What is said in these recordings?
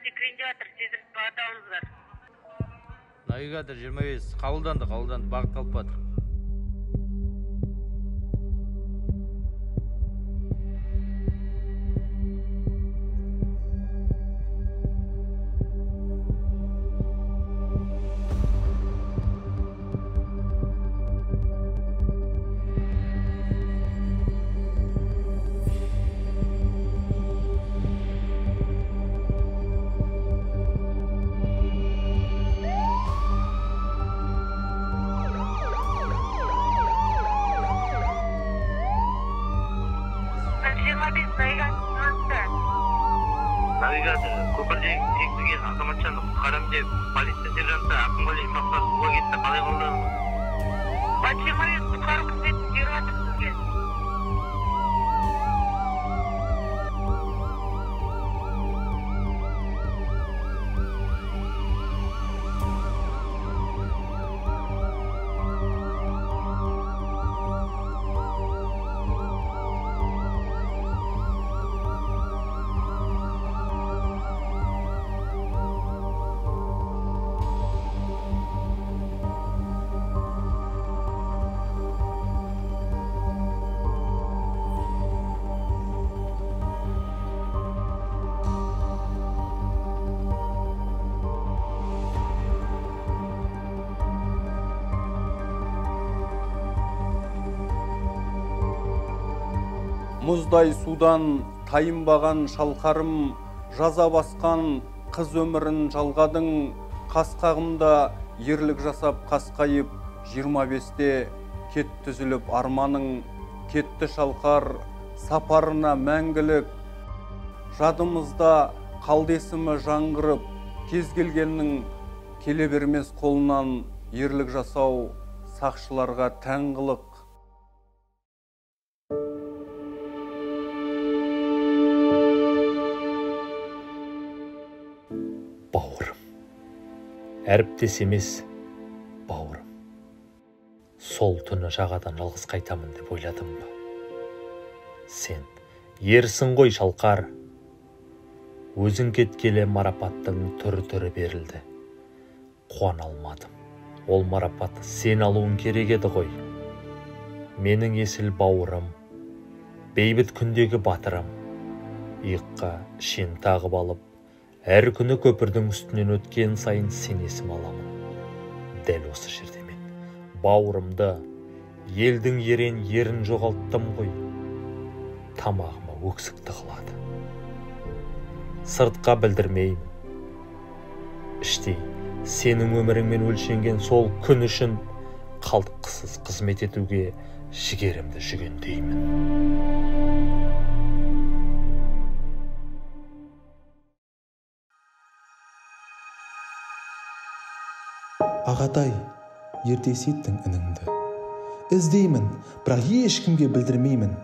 секірейін деп жатыр, тезірек бағыт алыңыздар. Навигатор 25 қабылданды, бағыт қалып жатыр. Навигатор көпірдегі тексізген азаматшаны құтқарам деп полиция сержанты Ақымғали Мақсат суға кетті, қалай қолдадыңыз? Батчемайыз құтқару қызметін беріп жатыр сізге. Мұздай судан тайынбаған шалқарым, жаза басқан қыз өмірін жалғадың, қасқағымда ерлік жасап қасқайып, 25-те кетті үзіліп арманың, кетті шалқар сапарына мәңгілік. Жадымызда қалды есімі жаңғырып, кез келгеннің келе бермес қолынан ерлік жасау сақшыларға тән қылық. Бауырым, әріптес емес, бауырым. Сол түні жағадан жалғыз қайтамын деп ойладым ба? Сен ерсің ғой шалқар. Өзің кеткеле марапаттың түрі берілді. Қуана алмадым. Ол марапатты сен алуың керек еді ғой. Менің есіл бауырым, бейбіт күндегі батырым. Иыққа шен тағып алып, әр күні көпірдің үстінен өткен сайын сен есім аламын. Дәл осы жерде мен бауырымды, елдің ерен ерін жоғалттым ғой. Тамағыма өксікті қылады. Сыртқа білдірмеймін. Іштей сенің өміріңмен өлшенген сол күн үшін қалтқысыз қызмет етуге жігерімді жүгендеймін. Ағатай, ерте сеттің ініңді. Іздеймін, бірақ ешкімге білдірмеймін.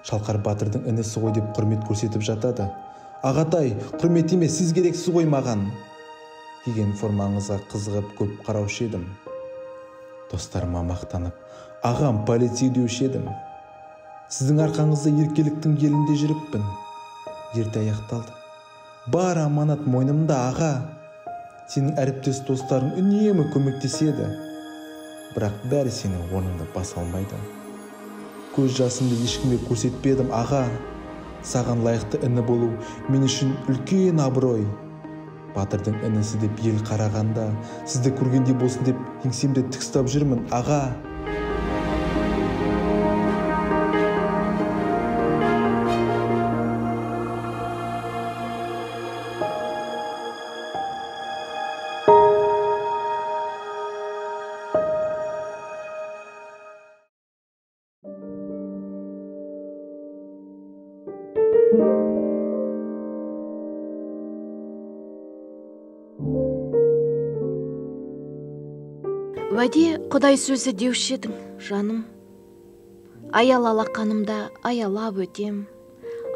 Шалқар батырдың інісі ғой деп құрмет көрсетіп жатады. Ағатай, құрмет емес, сіз керексіз ғой маған. Киген формаңызға қызығып көп қараушы едім. Достарыма мақтанып, ағам полицей деуші едім. Сіздің арқаңызда еркеліктің елінде жүріппін. Ерте аяқталды. Бар аманат мойнымда, аға. Сенің әріптес достарың үнемі көмектеседі. Бірақ бәрі сенің орныңда баса алмайды. Көз жасымды ешкімге көрсетпедім, аға. Саған лайықты іні болу мен үшін үлкен абырой. Батырдың інісі деп ел қарағанда, сізді көргендей болсын деп еңсемде тік ұстап жүрмін, аға. Уәде Құдай сөзі деуші едің, жаным. Аяла алақанымда аялап өтем,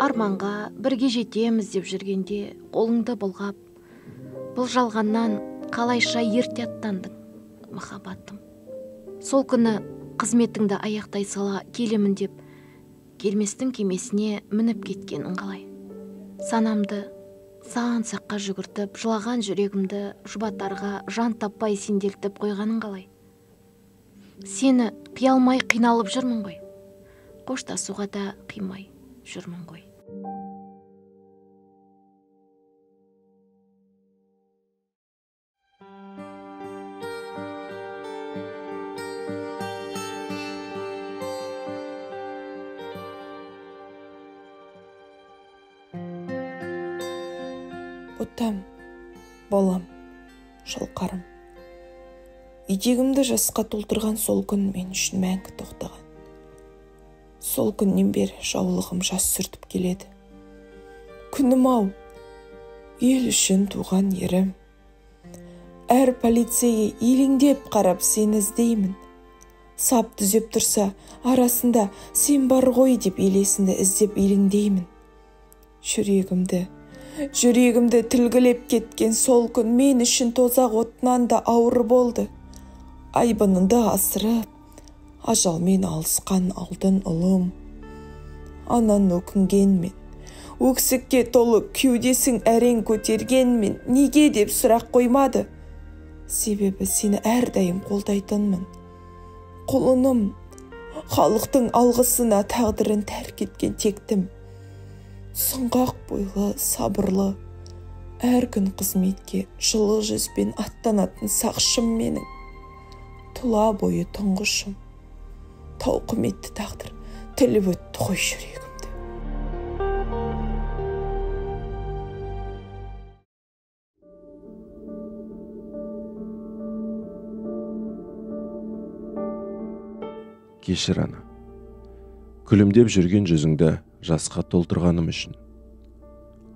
арманға бірге жетеміз деп жүргенде қолыңды бұлғап, бұл жалғаннан қалайша ерте аттандың, махаббатым. Сол күні қызметіңді аяқтай сала келемін деп, келместің кемесіне мініп кеткенің қалай. Санамды саған саққа жүгіртіп жылаған жүрегімді жұбатарға жан таппай сенделтіп қойғаның қалай? Сені қия алмай қиналып жүрмін ғой, қоштасуға да қимай жүрмін ғой. Ботам, балам, шалқарым. Етегімді жасқа толтырған сол күн мен үшін мәңгі тоқтаған. Сол күннен бері жаулығым жас сүртіп келеді. Күнім-ау, ел үшін туған ерім. Әр полицейге елеңдеп қарап сені іздеймін. Сап түзеп тұрса, арасында сен бар ғой деп елесінді іздеп елеңдеймін. Жүрегімді тілгілеп кеткен сол күн мен үшін тозақ отынан да ауыр болды. Айбыныңды асырып, ажалмен алысқан алтын ұлым. Анан өкінгенмен, өксікке толы кеудесің әрең көтергенмен, неге деп сұрақ қоймады. Себебі сені әрдайым қолдайтынмын. Құлыным, халықтың алғысына тағдырын тәрк еткен тектім. Сұңғақ бойлы, сабырлы, әр күн қызметке жылы жүзбен аттанатын сақшым менің. Тұла бойы тұңғышым, тауқыметті тағдыр тіліп өтті ғой жүрегімді. Кешір ана, күлімдеп жүрген жүзіңді жасқа толтырғаным үшін.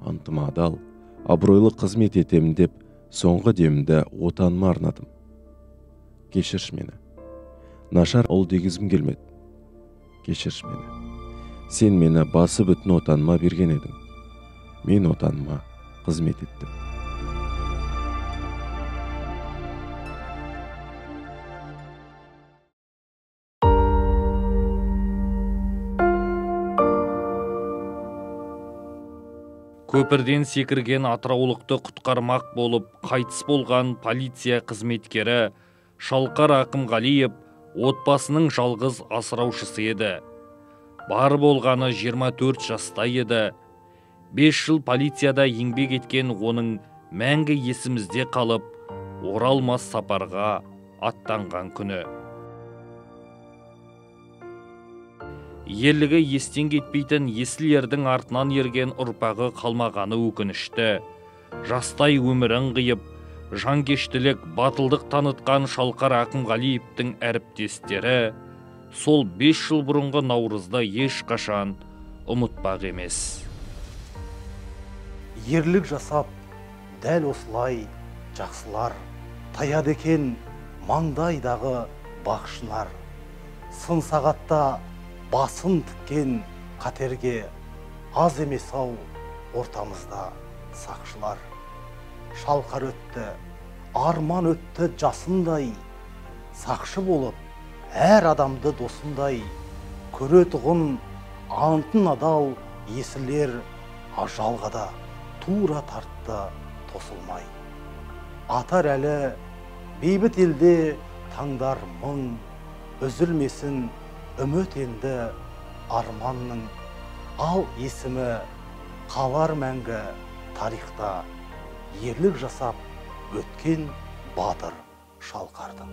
Антыма адал, абыройлы қызмет етемін деп, соңғы демімді отаныма арнадым. Кешірші мені. Нашар ұл дегізім келмеді. Кешірші мені. Сен мені басы бүтін отаныма берген едің. Мен отаныма қызмет еттім. Көпірден секірген атыраулықты құтқармақ болып қайтыс болған полиция қызметкері Шалқар Ақымғалиев отбасының жалғыз асыраушысы еді. Бар болғаны 24 жаста еді. 5 жыл полицияда еңбек еткен оның мәңгі есімізде қалып, оралмас сапарға аттанған күні. Ерлігі естен кетпейтін есіл ердің артынан ерген ұрпағы қалмағаны өкінішті. Жастай өмірін қиып, жанкештілік, батылдық танытқан Шалқар Ақымғалиевтің әріптестері сол 5 жыл бұрынғы наурызды ешқашан ұмытпақ емес. Ерлік жасап, дәл осылай жақсылар, таяды екен маңдайдағы бақшылар. Сын сағатта басын тіккен қатерге аз емес ау ортамызда сақшылар. Шалқар өтті, арман өтті жасындай, сақшы болып, әр адамды досындай, көретұғын антын адал есілер ажалға да тура тартты тосылмай. Атар әлі бейбіт елде таңдар мың, үзілмесін үміт енді арманның, ал есімі қалар мәңгі тарихта, ерлік жасап өткен батыр Шалқардың.